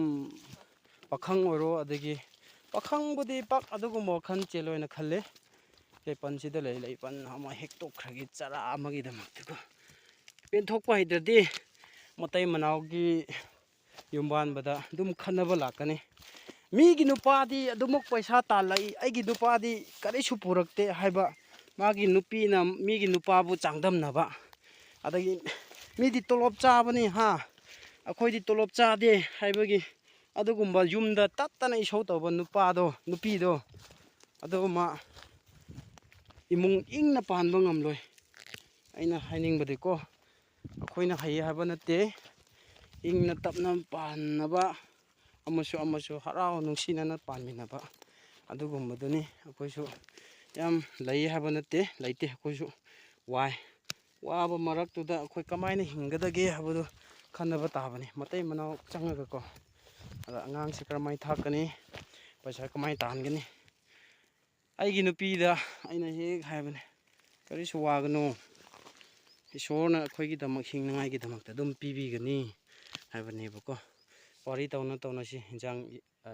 ꯄꯥꯈꯪ ꯑꯣꯏꯔꯣ ꯑꯗꯒꯤ ꯄꯥꯈꯪꯕꯨꯗꯤ ꯄꯥꯛ ꯑꯗꯨꯒꯨꯝꯕ ꯋꯥꯈꯜ ꯆꯦꯜꯂꯣꯏꯅ ꯈꯜꯂꯦ ꯂꯩꯄꯟꯁꯤꯗ ꯂꯩꯄꯟ ꯑꯃ ꯍꯦꯛꯇꯣꯛꯈ꯭ꯔꯒꯤ ꯆꯔꯥ ꯑꯃꯒꯤꯗꯃꯛꯇꯀꯣ ꯄꯦꯟꯊꯣꯛꯄ ꯍꯩꯇ꯭ꯔꯗꯤ ꯃꯇꯩ ꯃꯅꯥꯎꯒꯤ ꯌꯨꯝꯕꯥꯟꯕꯗ ꯑꯗꯨꯝ ꯈꯠꯅꯕ ꯂꯥꯛꯀꯅꯤ ꯃꯤꯒꯤ ꯅꯨꯄꯥꯗꯤ ꯑꯗꯨꯃꯛ ꯄꯩꯁా ꯇꯥꯜꯂꯛꯏ ꯑꯩꯒꯤ ꯅꯨꯄꯥꯗꯤ ꯀꯔꯤꯁꯨ ꯄꯨꯔꯛꯇꯦ ꯍꯥꯏꯕ ꯃꯥꯒꯤ ꯅꯨꯄꯤꯅ ꯃꯤꯒꯤ ꯅꯨꯄꯥꯕꯨ ꯆꯥꯡꯗꯝꯅꯕ ꯑꯗꯒꯤ ꯃꯤꯗꯤ ꯇꯣꯂꯣꯞ ꯆꯥꯕꯅꯤ ꯑꯩꯈꯣꯏꯗꯤ ꯇꯣꯂꯣꯞ ꯆꯥꯗꯦ ꯍꯥꯏꯕꯒꯤ ꯑꯗꯨꯒꯨꯝꯕ ꯌꯨꯝꯗ ꯇꯠꯇꯅ ꯏꯁꯧ ꯇꯧꯕ ꯅꯨꯄꯤꯗꯣ ꯑꯗꯨꯒꯨꯝꯕ ꯏꯃꯨꯡ ꯏꯪꯅ ꯄꯥꯟꯕ ꯉꯝꯂꯣꯏ ꯑꯩꯅ ꯍꯥꯏꯅꯤꯡꯕꯗꯤꯀꯣ ꯑꯩꯈꯣꯏꯅ ꯍꯩꯌꯦ ꯍꯥꯏꯕ ꯅꯠꯇꯦ ꯏꯪꯅ ꯇꯞꯅ ꯄꯥꯟꯅꯕ ꯑꯃꯁꯨ ꯍꯔꯥꯎ ꯅꯨꯡꯁꯤꯅꯅ ꯄꯥꯟꯃꯤꯟꯅꯕ ꯑꯗꯨꯒꯨꯝꯕꯗꯨꯅꯤ ꯑꯩꯈꯣꯏꯁꯨ ꯌꯥꯝ ꯂꯩ ꯍꯥꯏꯕ ꯅꯠꯇꯦ ꯂꯩꯇꯦ ꯑꯩꯈꯣꯏꯁꯨ ꯋꯥꯕ ꯃꯔꯛꯇꯨꯗ ꯑꯩꯈꯣꯏ ꯀꯃꯥꯏꯅ ꯍꯤꯡꯒꯗꯒꯦ ꯍꯥꯏꯕꯗꯨ ꯈꯟꯅꯕ ꯇꯥꯕꯅꯤ ꯃꯇꯩ ꯃꯅꯥꯎ ꯆꯪꯉꯒꯀꯣ ꯑꯗ ꯑꯉꯥꯡꯁꯤ ꯀꯔꯝꯍꯥꯏꯅ ꯊꯥꯛꯀꯅꯤ ꯄꯩꯁꯥ ꯀꯃꯥꯏꯅ ꯇꯥꯟꯒꯅꯤ ꯑꯩꯒꯤ ꯅꯨꯄꯤꯗ ꯑꯩꯅ ꯍꯦꯛ ꯍꯥꯏꯕꯅꯦ ꯀꯔꯤꯁꯨ ꯋꯥꯒꯅꯨ ꯏꯁꯣꯔꯅ ꯑꯩꯈꯣꯏꯒꯤꯗꯃꯛ ꯍꯤꯡꯅꯉꯥꯏꯒꯤꯗꯃꯛꯇ ꯑꯗꯨꯝ ꯄꯤꯕꯤꯒꯅꯤ ꯍꯥꯏꯕꯅꯦꯕꯀꯣ ꯋꯥꯔꯤ ꯇꯧꯅ ꯇꯧꯅ ꯁꯤ ꯏꯟꯖꯥꯡ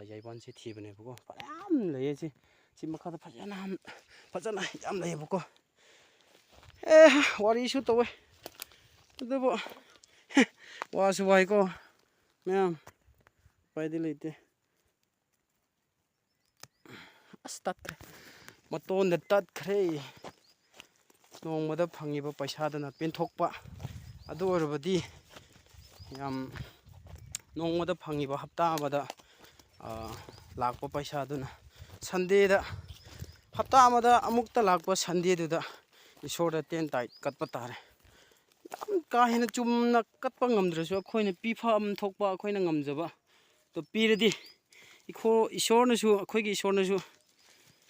ꯌꯥꯏꯕꯟꯁꯤ ꯊꯤꯕꯅꯦꯕꯀꯣ ꯐꯅꯌꯥꯝ ꯂꯩꯌꯦ ꯁꯤ ꯃꯈꯥꯗ ꯐꯖꯅ ꯌꯥꯝ ꯂꯩꯌꯦꯕꯀꯣ ꯋꯥꯔꯤꯁꯨ ꯇꯧꯋꯦ ꯑꯗꯨꯕꯨ 와서 와 이거 그냥 빠이들 있대 스타트 ꯃꯇꯣꯟꯗ ꯇꯠꯈ꯭ꯔꯦ ꯅꯣꯡꯃꯗ ꯐꯪꯉꯤꯕ ꯄꯩꯁꯥꯗꯅ ꯄꯦꯟꯊꯣꯛꯄ ꯑꯗꯨ ꯑꯣꯏꯔꯕꯗꯤ ꯌꯥꯝ ꯅꯣꯡꯃꯗ ꯐꯪꯉꯤꯕ ꯍꯞꯇꯥ ꯑꯃꯗ ꯂꯥꯛꯄ ꯄꯩꯁꯥꯗꯨꯅ ꯁꯟꯗꯦꯗ ꯍꯞꯇꯥ ꯑꯃꯗ ꯑꯃꯨꯛꯇ ꯂꯥꯛꯄ ꯁꯟꯗꯦꯗꯨꯗ ꯏꯁꯣꯔꯗ ꯇꯦꯟ ꯇꯥꯏꯠ ꯀꯠꯄ ꯇꯥꯔꯦ ꯌꯥꯝ ꯀꯥ ꯍꯦꯟꯅ ꯆꯨꯝꯅ ꯀꯠꯄ ꯉꯝꯗ꯭ꯔꯁꯨ ꯑꯩꯈꯣꯏꯅ ꯄꯤꯐꯝ ꯊꯣꯛꯄ ꯑꯩꯈꯣꯏꯅ ꯉꯝꯖꯕ ꯇꯣ ꯄꯤꯔꯗꯤ ꯏꯁꯣꯔꯅꯁꯨ ꯑꯩꯈꯣꯏꯒꯤ ꯏꯁꯣꯔꯅꯁꯨ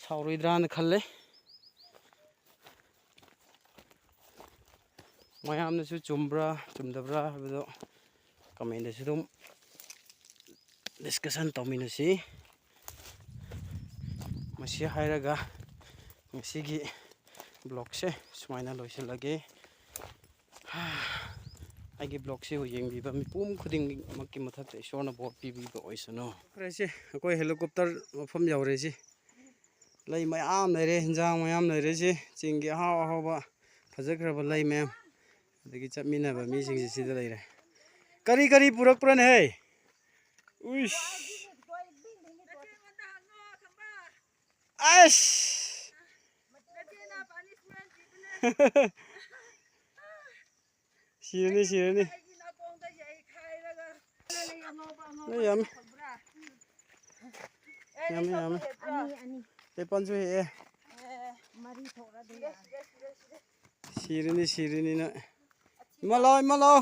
ꯁꯥꯎꯔꯣꯏꯗ꯭ꯔꯥꯅ ꯈꯜꯂꯦ ꯃꯌꯥꯝꯅꯁꯨ ꯆꯨꯝꯕ꯭ꯔꯥ ꯆꯨꯝꯗꯕ꯭ꯔꯥ ꯍꯥꯏꯕꯗꯣ ꯀꯃꯦꯟꯗꯁꯨ ꯑꯗꯨꯝ ꯗꯤꯁꯀꯁꯟ ꯇꯧꯃꯤꯟꯅꯁꯤ ꯃꯁꯤ ꯍꯥꯏꯔꯒ ꯉꯁꯤꯒꯤ ꯕ꯭ꯂꯣꯛꯁꯦ ꯁꯨꯃꯥꯏꯅ ꯂꯣꯏꯁꯤꯜꯂꯒꯦ ꯑꯩꯒꯤ ꯕ꯭ꯂꯣꯛꯁꯤꯕꯨ ꯌꯦꯡꯕꯤꯕ ꯃꯤꯄꯨꯝ ꯈꯨꯗꯤꯡꯃꯛꯀꯤ ꯃꯊꯛꯇ ꯏꯁꯣꯔꯅ ꯕꯣꯔ ꯄꯤꯕꯤꯕ ꯑꯣꯏꯁꯅꯨ ꯐꯔꯦꯁꯦ ꯑꯩꯈꯣꯏ ꯍꯦꯂꯤꯀꯣꯞꯇꯔ ꯃꯐꯝ ꯌꯧꯔꯦꯁꯤ ꯂꯩ ꯃꯌꯥꯝ ꯂꯩꯔꯦ ꯍꯤꯟꯖꯥꯡ ꯃꯌꯥꯝ ꯂꯩꯔꯦꯁꯤ ꯆꯤꯡꯒꯤ ꯑꯍꯥꯎ ꯑꯍꯥꯎꯕ ꯐꯖꯈ꯭ꯔꯕ ꯂꯩ ꯃꯌꯥꯝ ꯑꯗꯒꯤ ꯆꯠꯃꯤꯟꯅꯕ ꯃꯤꯁꯤꯡꯁꯤ ꯁꯤꯗ ꯂꯩꯔꯦ ꯀꯔꯤ ꯀꯔꯤ ꯄꯨꯔꯛꯄ꯭ꯔꯅꯦ ꯍꯦ ꯎꯏꯁ ꯑꯁ 시은이 ꯌꯥꯝꯃꯤ ꯂꯩꯄꯟꯁꯨ ꯍꯦꯛꯑꯦ 시은이 ꯅ 이마 나와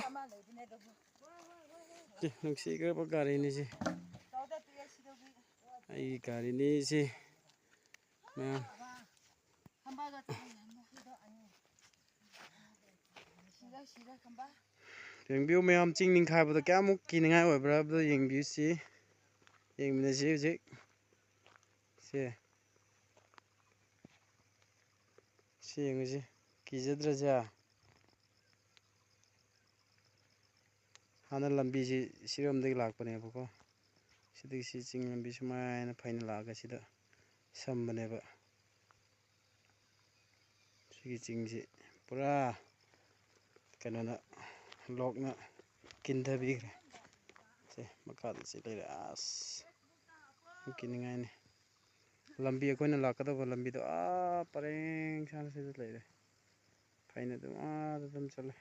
ꯅꯨꯡꯁꯤꯈ꯭ꯔꯕ ꯒꯥꯔꯤꯅꯤ ꯁꯤ ꯑꯩꯒꯤ ꯒꯥꯔꯤꯅꯤ ꯁꯤ ꯃꯌꯥꯝ ꯌꯦꯡꯕꯤꯌꯨ ꯃꯌꯥꯝ ꯆꯤꯡ ꯅꯤꯡꯈꯥꯏꯕꯗ ꯀꯌꯥꯃꯨꯛ ꯀꯤꯅꯤꯡꯉꯥꯏ ꯑꯣꯏꯕ꯭ꯔꯥ ꯍꯥꯏꯕꯗꯣ ꯌꯦꯡꯕꯤꯌꯨꯁꯤ ꯌꯦꯡꯃꯤꯟꯅꯁꯤ ꯍꯧꯖꯤꯛ ꯁꯤ ꯌꯦꯡꯉꯨꯁꯤ ꯀꯤꯖꯗ꯭ꯔꯁꯦ ꯍꯥꯟꯅ ꯂꯝꯕꯤꯁꯤ ꯁꯤꯔꯣꯝꯗꯒꯤ ꯂꯥꯛꯄꯅꯦꯕꯀꯣ ꯁꯤꯗꯒꯤ ꯁꯤ ꯆꯤꯡ ꯂꯝꯕꯤ ꯁꯨꯃꯥꯏꯅ ꯐꯩꯅ ꯂꯥꯛꯑꯒ ꯁꯤꯗ ꯁꯝꯕꯅꯦꯕ ꯁꯤꯒꯤ ꯆꯤꯡꯁꯤ ꯄꯨꯔꯥ ꯀꯩꯅꯣꯅ ꯂꯣꯛꯅ ꯀꯤꯟꯊꯕꯤꯈ꯭ꯔꯦ ꯁꯦ ꯃꯈꯥꯗ ꯁꯤ ꯂꯩꯔꯦ ꯑꯁ ꯀꯤꯅꯤꯡꯉꯥꯏꯅꯤ ꯂꯝꯕꯤ ꯑꯩꯈꯣꯏꯅ ꯂꯥꯛꯀꯗꯕ ꯂꯝꯕꯤꯗꯣ ꯄꯔꯦꯡ ꯁꯥꯅ ꯁꯤꯗ ꯂꯩꯔꯦ ꯐꯩꯅ ꯑꯗꯨꯝ ꯑꯗꯨꯝ ꯆꯠꯂꯦ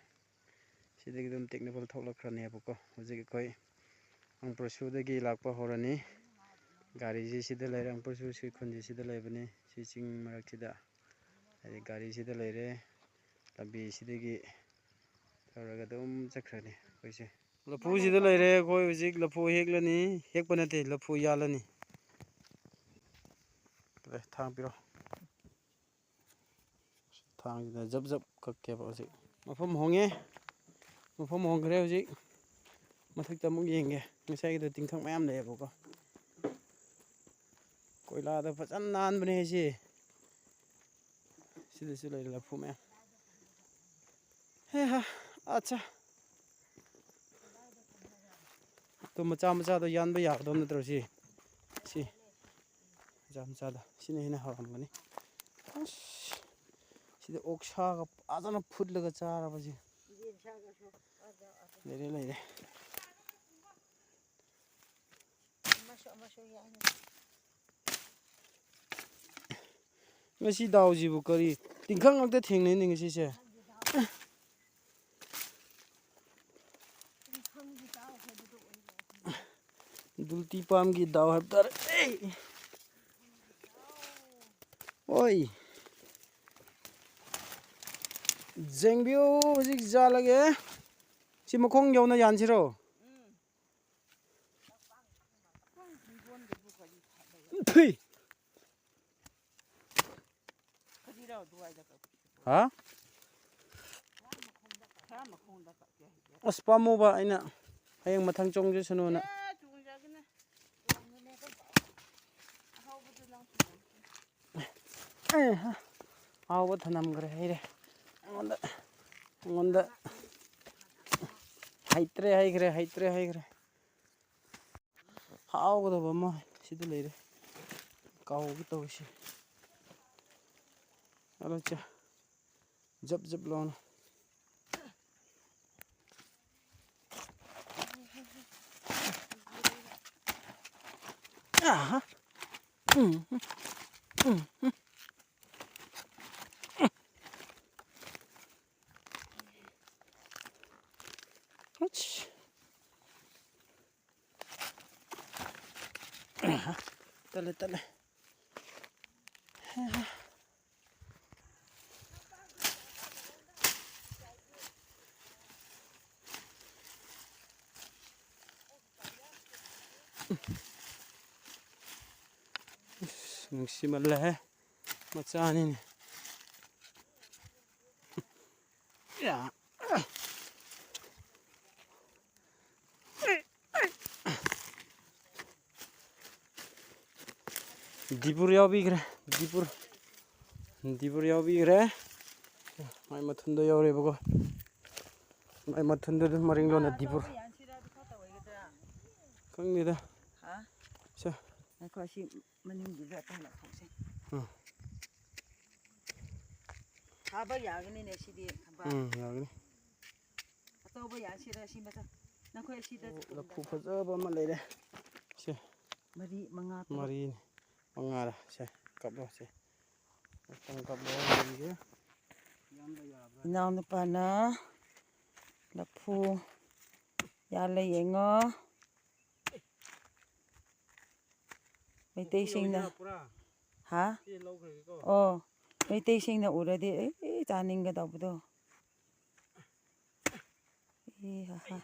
ꯁꯤꯗꯒꯤ ꯑꯗꯨꯝ ꯇꯦꯛꯅꯤꯀꯦꯜ ꯊꯣꯛꯂꯛꯈ꯭ꯔꯅꯦꯕꯀꯣ ꯍꯧꯖꯤꯛ ꯑꯩꯈꯣꯏ ꯑꯪꯄ꯭ꯔꯁꯨꯗꯒꯤ ꯂꯥꯛꯄ ꯍꯧꯔꯅꯤ ꯒꯥꯔꯤꯁꯤ ꯁꯤꯗ ꯂꯩꯔꯦ ꯑꯪꯄ꯭ꯔꯁꯨ ꯁꯤ ꯈꯨꯟꯁꯤ ꯁꯤꯗ ꯂꯩꯕꯅꯤ ꯁꯤ ꯆꯤꯡ ꯃꯔꯛꯁꯤꯗ ꯍꯥꯏꯗꯤ ꯒꯥꯔꯤꯁꯤꯗ ꯂꯩꯔꯦ ꯂꯝꯕꯤꯁꯤꯗꯒꯤ ꯇꯧꯔꯒ ꯑꯗꯨꯝ ꯆꯠꯈ꯭ꯔꯅꯤ ꯑꯩꯈꯣꯏꯁꯦ ꯂꯐꯨꯁꯤꯗ ꯂꯩꯔꯦ ꯑꯩꯈꯣꯏ ꯍꯧꯖꯤꯛ ꯂꯐꯨ ꯍꯦꯛꯂꯅꯤ ꯍꯦꯛꯄ ꯅꯠꯇꯦ ꯂꯐꯨ ꯌꯥꯜꯂꯅꯤ ꯊꯥꯡ ꯄꯤꯔꯣ ꯊꯥꯡꯁꯤꯗ ꯖꯞ ꯖꯞ ꯀꯛꯀꯦꯕ ꯍꯧꯖꯤꯛ ꯃꯐꯝ ꯍꯣꯡꯈ꯭ꯔꯦ ꯍꯧꯖꯤꯛ ꯃꯊꯛꯇ ꯑꯃꯨꯛ ꯌꯦꯡꯒꯦ ꯉꯁꯥꯏꯒꯤꯗꯣ ꯇꯤꯡꯈꯪ ꯃꯌꯥꯝ ꯂꯩꯌꯦꯕꯀꯣ ꯀꯣꯏꯂꯥꯗ ꯐꯖꯅ ꯅꯥꯟꯕꯅꯦ ꯁꯤ ꯁꯤꯗꯁꯨ ꯂꯩꯔꯦ ꯂꯐꯨ ꯃꯌꯥꯝ ꯑꯠꯆꯥ ꯇꯣ ꯃꯆꯥꯗꯣ ꯌꯥꯟꯕ ꯌꯥꯒꯗꯧ ꯅꯠꯇ꯭ꯔꯣ ꯁꯤ ꯃꯆꯥꯗ ꯁꯤꯅ ꯍꯦꯟꯅ ꯍꯥꯎꯔꯝꯒꯅꯤ ꯑꯁ ꯁꯤꯗ ꯑꯣꯛꯁꯥꯒ ꯐꯖꯅ ꯐꯨꯠꯂꯒ ꯆꯥꯔꯕꯁꯤ ꯂꯩꯔꯦ ꯉꯁꯤ ꯗꯥꯎꯁꯤꯕꯨ ꯀꯔꯤ ꯇꯤꯡꯈꯪ ꯉꯛꯇ ꯊꯦꯡꯅꯩꯅꯦ ꯉꯁꯤꯁꯦ ꯗꯨꯜꯇꯤ ꯄꯥꯝꯒꯤ ꯗꯥꯎ ꯍꯥꯏꯕ ꯇꯥꯔꯦ ꯑꯣꯏ ꯖꯦꯡꯕꯤꯌꯨ ꯍꯧꯖꯤꯛ ꯌꯥꯜꯂꯒꯦ ꯁꯤ ꯃꯈꯣꯡ ꯌꯧꯅ ꯌꯥꯟꯁꯤꯔꯣ ꯍꯥ ꯑꯁ ꯄꯥꯝꯃꯨꯕ ꯑꯩꯅ ꯍꯌꯦꯡ ꯃꯊꯪ ꯆꯣꯡꯖꯁꯅꯨꯅ ꯑꯍꯥꯎꯕ ꯊꯅꯝꯈ꯭ꯔꯦ ꯑꯩꯉꯣꯟꯗ ꯍꯩꯇ꯭ꯔꯦ ꯍꯩꯈ꯭ꯔꯦ ꯍꯥꯎꯒꯗꯕ ꯑꯃ ꯁꯤꯗ ꯂꯩꯔꯦ ꯀꯥꯎꯒꯦ ꯇꯧꯏꯁꯤ ꯑꯗꯣ ꯆꯥ ꯖꯞ ꯖꯞ ꯂꯥꯎꯅ 아하. 그렇지. 떨래. 심을래 맞자 아니네 야 디부르 야비그래 디부르 야비그래 마이 마툰도 여래 보고 마이 마툰도 마링로나 디부르 강니다 자 시 만인기가 땅나 통세 하바 야그네네 시디 하바 야그네 아토바 야시라 시마다 나코야 시다 라푸 파자바 마 레레 세 머리 망아 머리 망아라 세 갑로 세 어떤 갑로 이게 이나우누파나 라푸 야레 잉어 ꯃꯩꯇꯩꯁꯤꯡꯅ ꯍꯥ ꯑꯣ ꯃꯩꯇꯩꯁꯤꯡꯅ ꯎꯔꯗꯤ ꯑꯦ ꯆꯥꯅꯤꯡꯒꯗꯧꯕꯗꯣ ꯍꯥ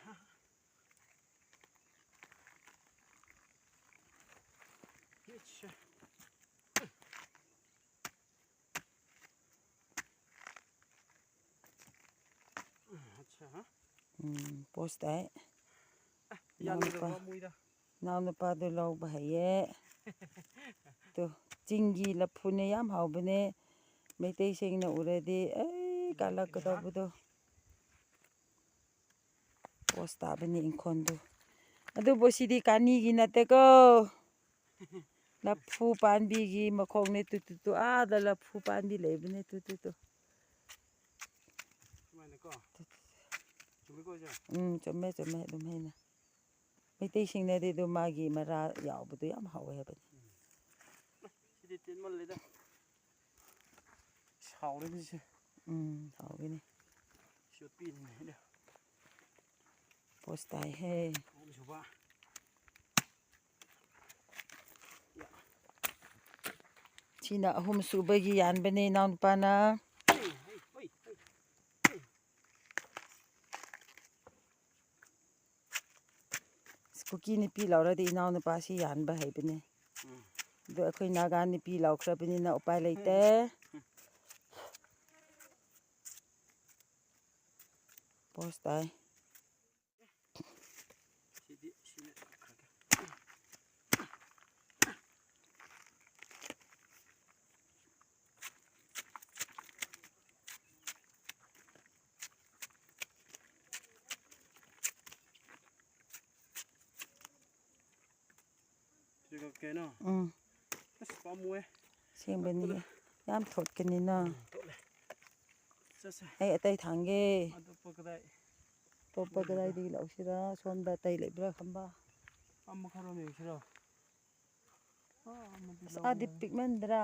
ꯄꯣꯁ ꯇꯥꯏ ꯏꯅꯥꯎꯅꯨꯄꯥꯗꯣ ꯂꯧꯕ ꯍꯩꯌꯦ ꯇꯣ ꯆꯤꯡꯒꯤ ꯂꯐꯨꯅꯦ ꯌꯥꯝ ꯍꯥꯎꯕꯅꯦ ꯃꯩꯇꯩꯁꯤꯡꯅ ꯎꯔꯗꯤ ꯑꯩ ꯀꯥꯜꯂꯛꯀꯗꯧꯕꯗꯣ ꯄꯣꯁ ꯇꯥꯕꯅꯤ ꯏꯪꯈꯣꯜꯗꯣ ꯑꯗꯨꯕꯨ ꯁꯤꯗꯤ ꯀꯥꯅꯤꯒꯤ ꯅꯠꯇꯦꯀꯣ ꯂꯐꯨ ꯄꯥꯝꯕꯤꯒꯤ ꯃꯈꯣꯡꯅꯦ ꯇꯨ ꯑꯥꯗ ꯂꯐꯨ ꯄꯥꯝꯕꯤ ꯂꯩꯕꯅꯦ ꯇꯨ ꯆꯨꯝꯃꯦ ꯑꯗꯨꯝ ꯍꯩꯅ ꯃꯩꯇꯩꯁꯤꯡꯅꯗꯤ ꯑꯗꯨꯝ ꯃꯥꯒꯤ ꯃꯔꯥ ꯌꯥꯎꯕꯗꯣ ꯌꯥꯝ ꯍꯥꯎꯋꯦ ꯍꯥꯏꯕꯅꯤ 시디 뜬말레다 샤오르지시 ꯍꯥꯎꯒꯅꯤ 쇼삐네 ꯄꯣꯁ ꯇꯥꯏꯍꯦ ôm ꯁꯤꯅ ꯑꯍꯨꯝ ꯁꯨꯕꯒꯤ ꯌꯥꯟꯕꯅꯦ ꯏꯅꯥꯎꯅꯨꯄꯥꯅ ꯀꯨꯀꯤ ꯅꯨꯄꯤ ꯂꯧꯔꯗꯤ ꯏꯅꯥꯎꯅꯨꯄꯥꯁꯤ ꯌꯥꯟꯕ ꯍꯩꯕꯅꯦ ꯑꯗꯣ ꯑꯩꯈꯣꯏ ꯅꯥꯒꯥ ꯅꯨꯄꯤ ꯂꯧꯈ꯭ꯔꯕꯅꯤꯅ ꯎꯄꯥꯏ ꯂꯩꯇꯦ ꯄꯣꯁ ꯇꯥꯏ ꯁꯦꯡꯕꯅꯤ ꯌꯥꯝ ꯊꯣꯠꯀꯅꯤꯅ ꯑꯩ ꯑꯇꯩ ꯊꯥꯡꯒꯦ ꯑꯇꯣꯞꯄ ꯀꯗꯥꯏꯗꯒꯤ ꯂꯧꯁꯤꯔꯥ ꯁꯣꯝꯗ ꯑꯇꯩ ꯂꯩꯕ꯭ꯔꯥ ꯈꯪꯕ ꯑꯁ ꯑꯥꯗꯤ ꯄꯤꯛꯃꯟꯗ꯭ꯔꯥ